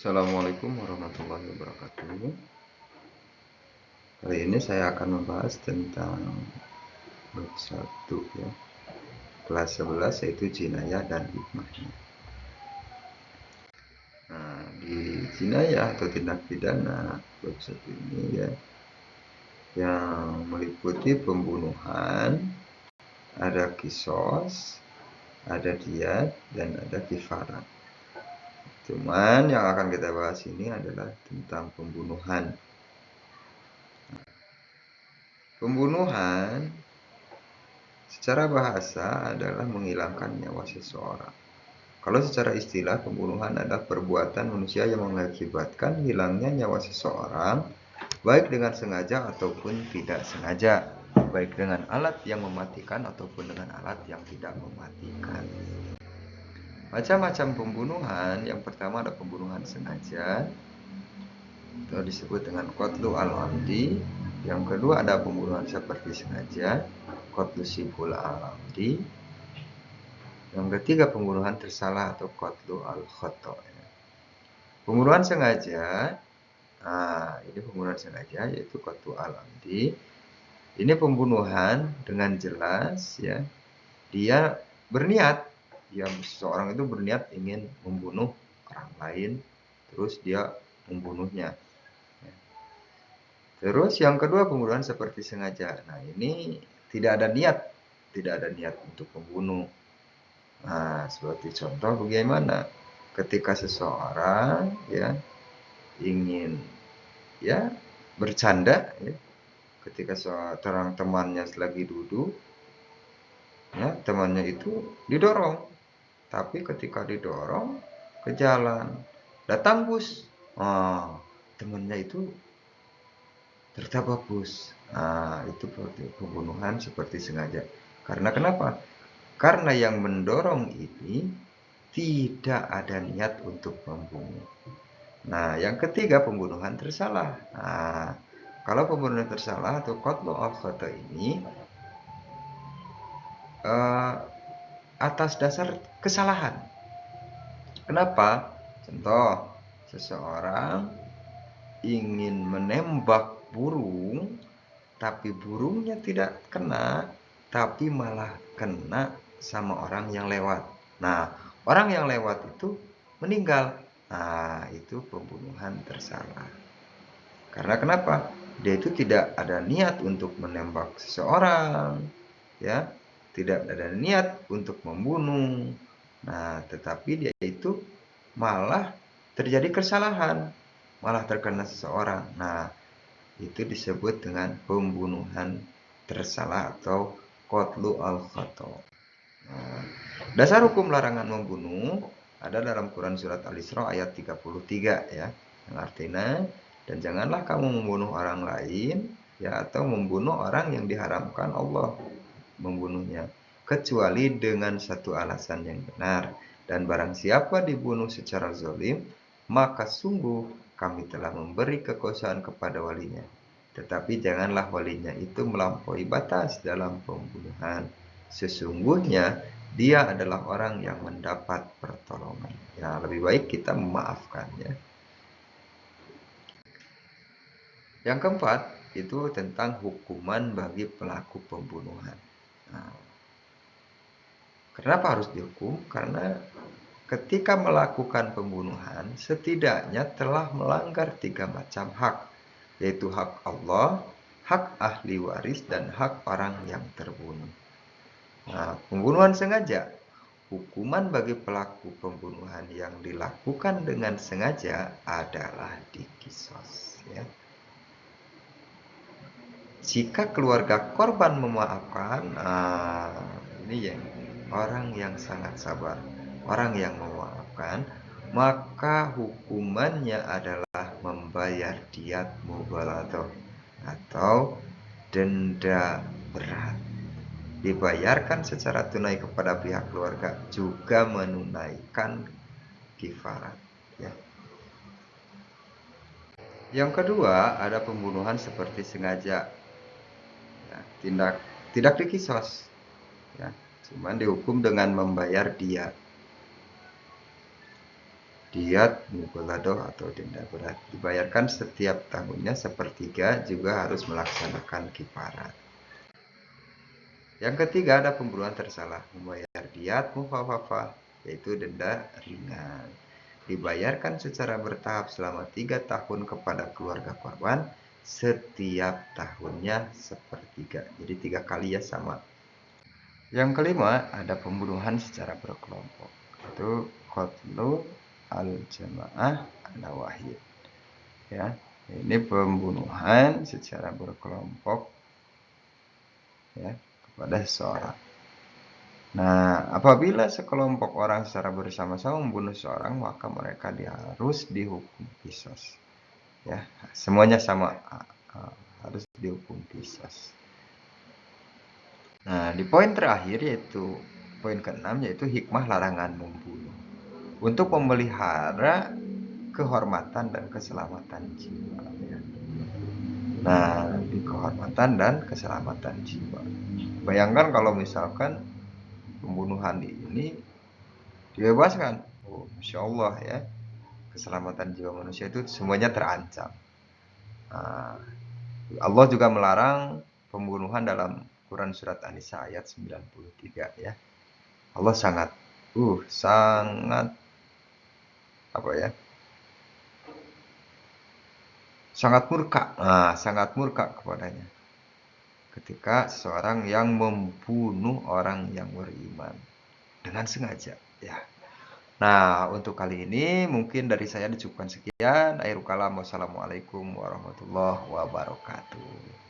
Assalamualaikum warahmatullahi wabarakatuh. Kali ini saya akan membahas tentang bab 1 ya, kelas 11, yaitu jinayah dan hikmahnya. Nah, di jinayah atau tindak pidana bab 1 ini ya, yang meliputi pembunuhan, ada kisos, ada diyat, dan ada kifarat. Cuman yang akan kita bahas ini adalah tentang pembunuhan. Pembunuhan secara bahasa adalah menghilangkan nyawa seseorang. Kalau secara istilah, pembunuhan adalah perbuatan manusia yang mengakibatkan hilangnya nyawa seseorang, baik dengan sengaja ataupun tidak sengaja, baik dengan alat yang mematikan ataupun dengan alat yang tidak mematikan. Macam-macam pembunuhan. Yang pertama ada pembunuhan sengaja, itu disebut dengan qatlu al-amdi. Yang kedua ada pembunuhan seperti sengaja, qatlu shibhul al-amdi. Yang ketiga pembunuhan tersalah atau qatlu al-khata'. Pembunuhan sengaja, ini pembunuhan sengaja yaitu qatlu al-amdi. Ini pembunuhan dengan jelas ya. Dia berniat, seseorang itu berniat ingin membunuh orang lain, terus dia membunuhnya. Terus yang kedua pembunuhan seperti sengaja. Nah, ini tidak ada niat untuk membunuh. Nah, seperti contoh bagaimana ketika seseorang ya ingin ya bercanda ya, ketika seorang temannya lagi duduk ya, temannya itu didorong, tapi ketika didorong ke jalan datang bus, temannya itu tertabrak bus. Itu pembunuhan seperti sengaja. Karena kenapa? Karena yang mendorong ini tidak ada niat untuk membunuh. Nah, yang ketiga pembunuhan tersalah. Kalau pembunuhan tersalah atau qatlu al-khata' ini atas dasar kesalahan. Kenapa? Contoh, seseorang ingin menembak burung, tapi burungnya tidak kena, tapi malah kena sama orang yang lewat. Nah, orang yang lewat itu meninggal. Nah, itu pembunuhan tersalah. Karena kenapa? Dia itu tidak ada niat untuk menembak seseorang, ya, tidak ada niat untuk membunuh. Nah, tetapi dia itu malah terjadi kesalahan, malah terkena seseorang. Nah, itu disebut dengan pembunuhan tersalah atau qatlu al-khata'. Nah, dasar hukum larangan membunuh ada dalam Quran surat Al-Isra ayat 33 ya, yang artinya, dan janganlah kamu membunuh orang lain ya, atau membunuh orang yang diharamkan Allah membunuhnya, kecuali dengan satu alasan yang benar, dan barang siapa dibunuh secara zalim, maka sungguh kami telah memberi kekuasaan kepada walinya, tetapi janganlah walinya itu melampaui batas dalam pembunuhan. Sesungguhnya dia adalah orang yang mendapat pertolongan. Ya, lebih baik kita memaafkan ya. Yang keempat itu tentang hukuman bagi pelaku pembunuhan. Nah, kenapa harus dihukum? Karena ketika melakukan pembunuhan setidaknya telah melanggar 3 macam hak, yaitu hak Allah, hak ahli waris, dan hak orang yang terbunuh. Nah, pembunuhan sengaja, hukuman bagi pelaku pembunuhan yang dilakukan dengan sengaja adalah dikisos ya. Jika keluarga korban memaafkan, ini ya, orang yang sangat sabar, orang yang memaafkan, maka hukumannya adalah membayar diyat mughaladhah atau denda berat, dibayarkan secara tunai kepada pihak keluarga, juga menunaikan kifarat ya. Yang kedua ada pembunuhan seperti sengaja ya, tidak dikisos ya, cuman dihukum dengan membayar diyat. Diyat, mughalladah atau denda berat. Dibayarkan setiap tahunnya sepertiga, juga harus melaksanakan kifarat. Yang ketiga ada pembunuhan tersalah, membayar diyat mukhafafah, yaitu denda ringan. Dibayarkan secara bertahap selama 3 tahun kepada keluarga korban, setiap tahunnya sepertiga. Jadi 3 kali ya sama. Yang kelima ada pembunuhan secara berkelompok, itu qatlu al-jamaah ala wahid. Ya, ini pembunuhan secara berkelompok ya kepada seseorang. Nah, apabila sekelompok orang secara bersama-sama membunuh seorang, maka mereka harus dihukum qisas. Ya, semuanya sama, harus dihukum qisas. Nah, di poin terakhir yaitu poin ke-6, yaitu hikmah larangan membunuh. Untuk memelihara kehormatan dan keselamatan jiwa. Ya. Nah, di kehormatan dan keselamatan jiwa. Bayangkan kalau misalkan pembunuhan ini dibebaskan, oh, Insya Allah ya, keselamatan jiwa manusia itu semuanya terancam. Nah, Allah juga melarang pembunuhan dalam Quran surat An-Nisa ayat 93 ya. Allah sangat apa ya? Sangat murka. Nah, sangat murka kepadanya ketika seorang yang membunuh orang yang beriman dengan sengaja ya. Nah, untuk kali ini mungkin dari saya dicukupkan sekian. Akhirul kalam, wassalamualaikum warahmatullahi wabarakatuh.